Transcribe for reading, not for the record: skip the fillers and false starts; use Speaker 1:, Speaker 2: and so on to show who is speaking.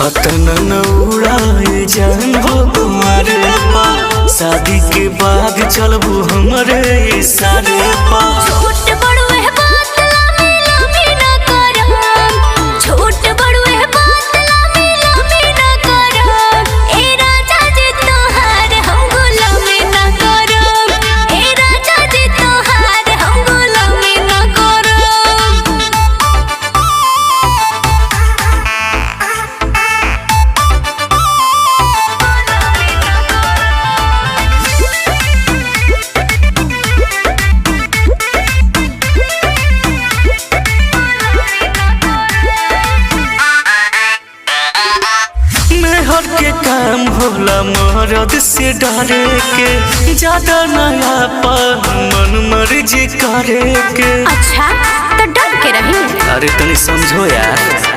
Speaker 1: अतना न उड़ाए जान हो तुम्हारे पा, शादी के बाद चलबू हमारे इशारे पा।
Speaker 2: छोट बड़ू है बात लामी लामी ना करम, छोट बड़ू है बात लामी लामी ना करम। ए राजा जी तोहार हम गुलामी ना करम, ए राजा जी तोहार हम गुलामी ना करम।
Speaker 1: मेहर के काम होला मरद से डरे के, ज्यादा नया पा मन मर्जी करे के।
Speaker 2: अच्छा तो डर के रही।
Speaker 1: अरे तनी समझो यार।